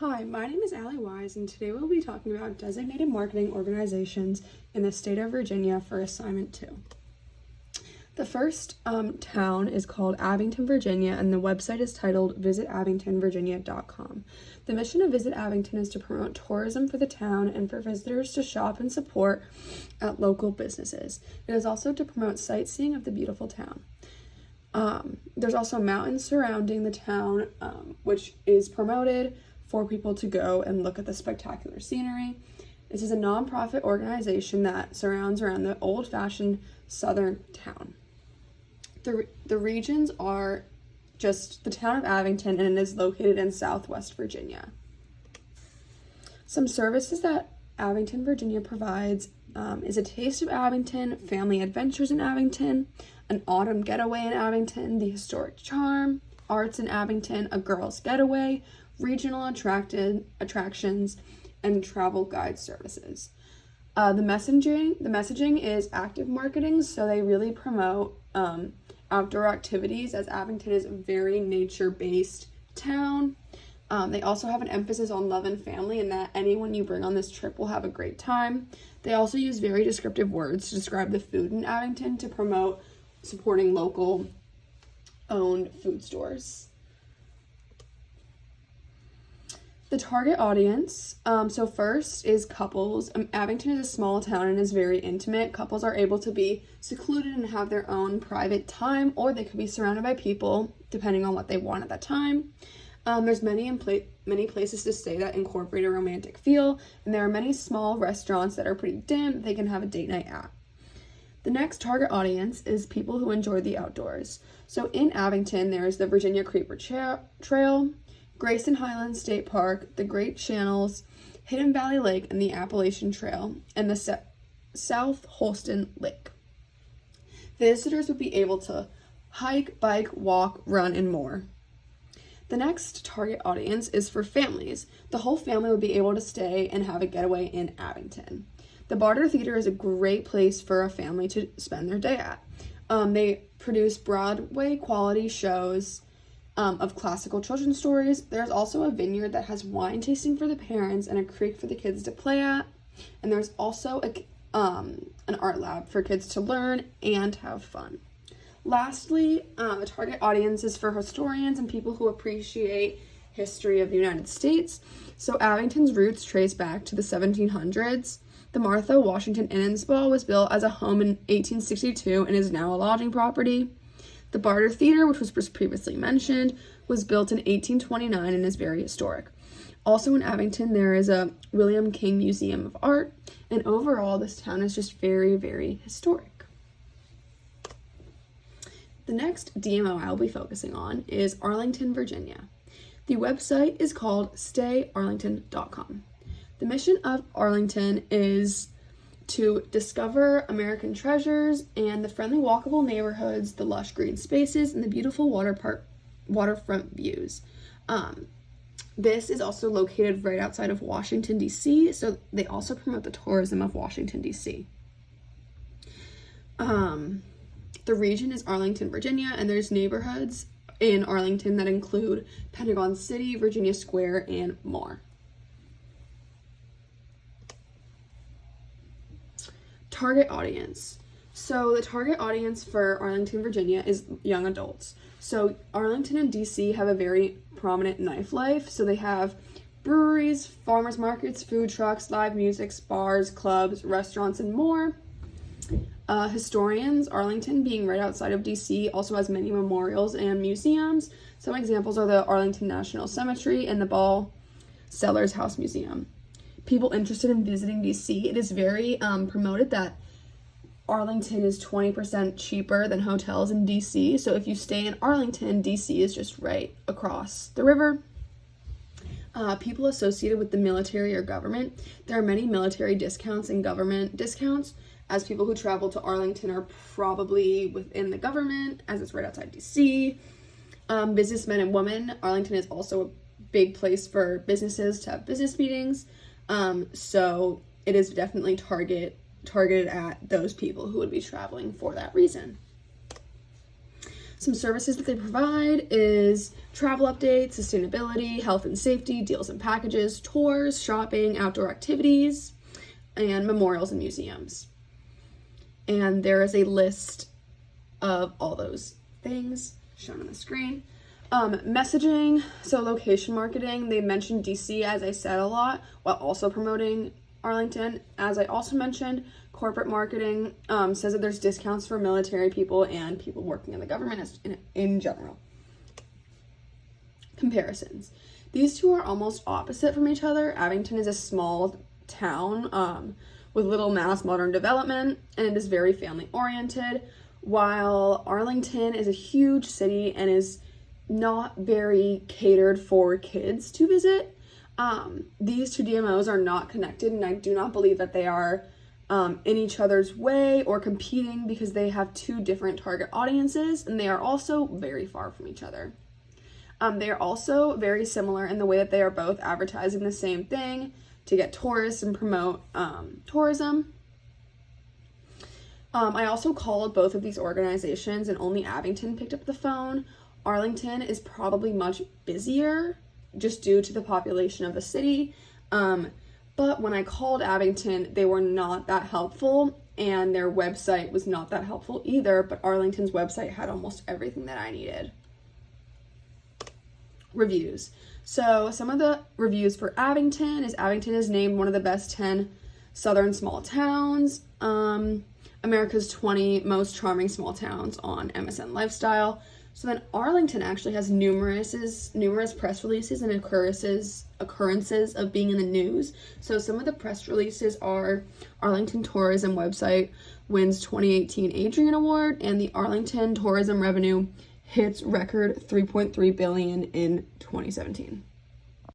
Hi, my name is Allie Wise, and today we'll be talking about designated marketing organizations in the state of Virginia for assignment 2. The first town is called Abington, Virginia, and the website is titled visitabingtonvirginia.com. The mission of Visit Abington is to promote tourism for the town and for visitors to shop and support at local businesses. It is also to promote sightseeing of the beautiful town. There's also mountains surrounding the town, which is promoted for people to go and look at the spectacular scenery. This is a nonprofit organization that surrounds around the old-fashioned southern town. The regions are just the town of Abington, and it is located in Southwest Virginia. Some services that Abington, Virginia provides is a taste of Abington, family adventures in Abington, an autumn getaway in Abington, the historic charm, arts in Abington, a girls' getaway, regional attractions, and travel guide services. The messaging is active marketing, so they really promote outdoor activities, as Abington is a very nature-based town. They also have an emphasis on love and family, and that anyone you bring on this trip will have a great time. They also use very descriptive words to describe the food in Abington to promote supporting local owned food stores. The target audience, so first is couples. Abington is a small town and is very intimate. Couples are able to be secluded and have their own private time, or they could be surrounded by people, depending on what they want at that time. There's many places to stay that incorporate a romantic feel, and there are many small restaurants that are pretty dim that they can have a date night at. The next target audience is people who enjoy the outdoors. So in Abington, there is the Virginia Creeper Trail, Grayson Highlands State Park, the Great Channels, Hidden Valley Lake, and the Appalachian Trail, and the South Holston Lake. Visitors would be able to hike, bike, walk, run, and more. The next target audience is for families. The whole family would be able to stay and have a getaway in Abington. The Barter Theater is a great place for a family to spend their day at. They produce Broadway quality shows of classical children's stories. There's also a vineyard that has wine tasting for the parents and a creek for the kids to play at. And there's also an art lab for kids to learn and have fun. Lastly, the target audience is for historians and people who appreciate history of the United States. So Abington's roots trace back to the 1700s. The Martha Washington Inn & Spa was built as a home in 1862 and is now a lodging property. The Barter Theater, which was previously mentioned, was built in 1829 and is very historic. Also in Abington, there is a William King Museum of Art, and overall, this town is just very, very historic. The next DMO I'll be focusing on is Arlington, Virginia. The website is called stayarlington.com. The mission of Arlington is to discover American treasures and the friendly walkable neighborhoods, the lush green spaces, and the beautiful waterfront views. This is also located right outside of Washington, D.C., so they also promote the tourism of Washington, D.C. The region is Arlington, Virginia, and there's neighborhoods in Arlington that include Pentagon City, Virginia Square, and more. Target audience. So the target audience for Arlington, Virginia is young adults. So Arlington and DC have a very prominent nightlife. So they have breweries, farmers markets, food trucks, live music, bars, clubs, restaurants, and more. Historians, Arlington being right outside of DC, also has many memorials and museums. Some examples are the Arlington National Cemetery and the Ball Sellers House Museum. People interested in visiting DC, it is very promoted that Arlington is 20% cheaper than hotels in DC. So if you stay in Arlington, DC is just right across the river. People associated with the military or government, there are many military discounts and government discounts, as people who travel to Arlington are probably within the government, as it's right outside DC. Businessmen and women, Arlington is also a big place for businesses to have business meetings. So it is definitely targeted at those people who would be traveling for that reason. Some services that they provide is travel updates, sustainability, health and safety, deals and packages, tours, shopping, outdoor activities, and memorials and museums. And there is a list of all those things shown on the screen. Messaging, so location marketing, they mentioned DC, as I said, a lot, while also promoting Arlington. As I also mentioned, corporate marketing says that there's discounts for military people and people working in the government in general. Comparisons. These two are almost opposite from each other. Abington is a small town with little mass modern development, and it is very family oriented, while Arlington is a huge city and is not very catered for kids to visit. These two DMOs are not connected, and I do not believe that they are in each other's way or competing, because they have two different target audiences and they are also very far from each other. They are also very similar in the way that they are both advertising the same thing to get tourists and promote tourism. I also called both of these organizations and only Abington picked up the phone. Arlington is probably much busier just due to the population of the city. But when I called Abington, they were not that helpful, and their website was not that helpful either, but Arlington's website had almost everything that I needed. Reviews. So some of the reviews for Abington is named one of the best 10 southern small towns, America's 20 most charming small towns on MSN Lifestyle. So then Arlington actually has numerous press releases and occurrences of being in the news. So some of the press releases are Arlington Tourism website wins 2018 Adrian Award, and the Arlington tourism revenue hits record $3.3 billion in 2017.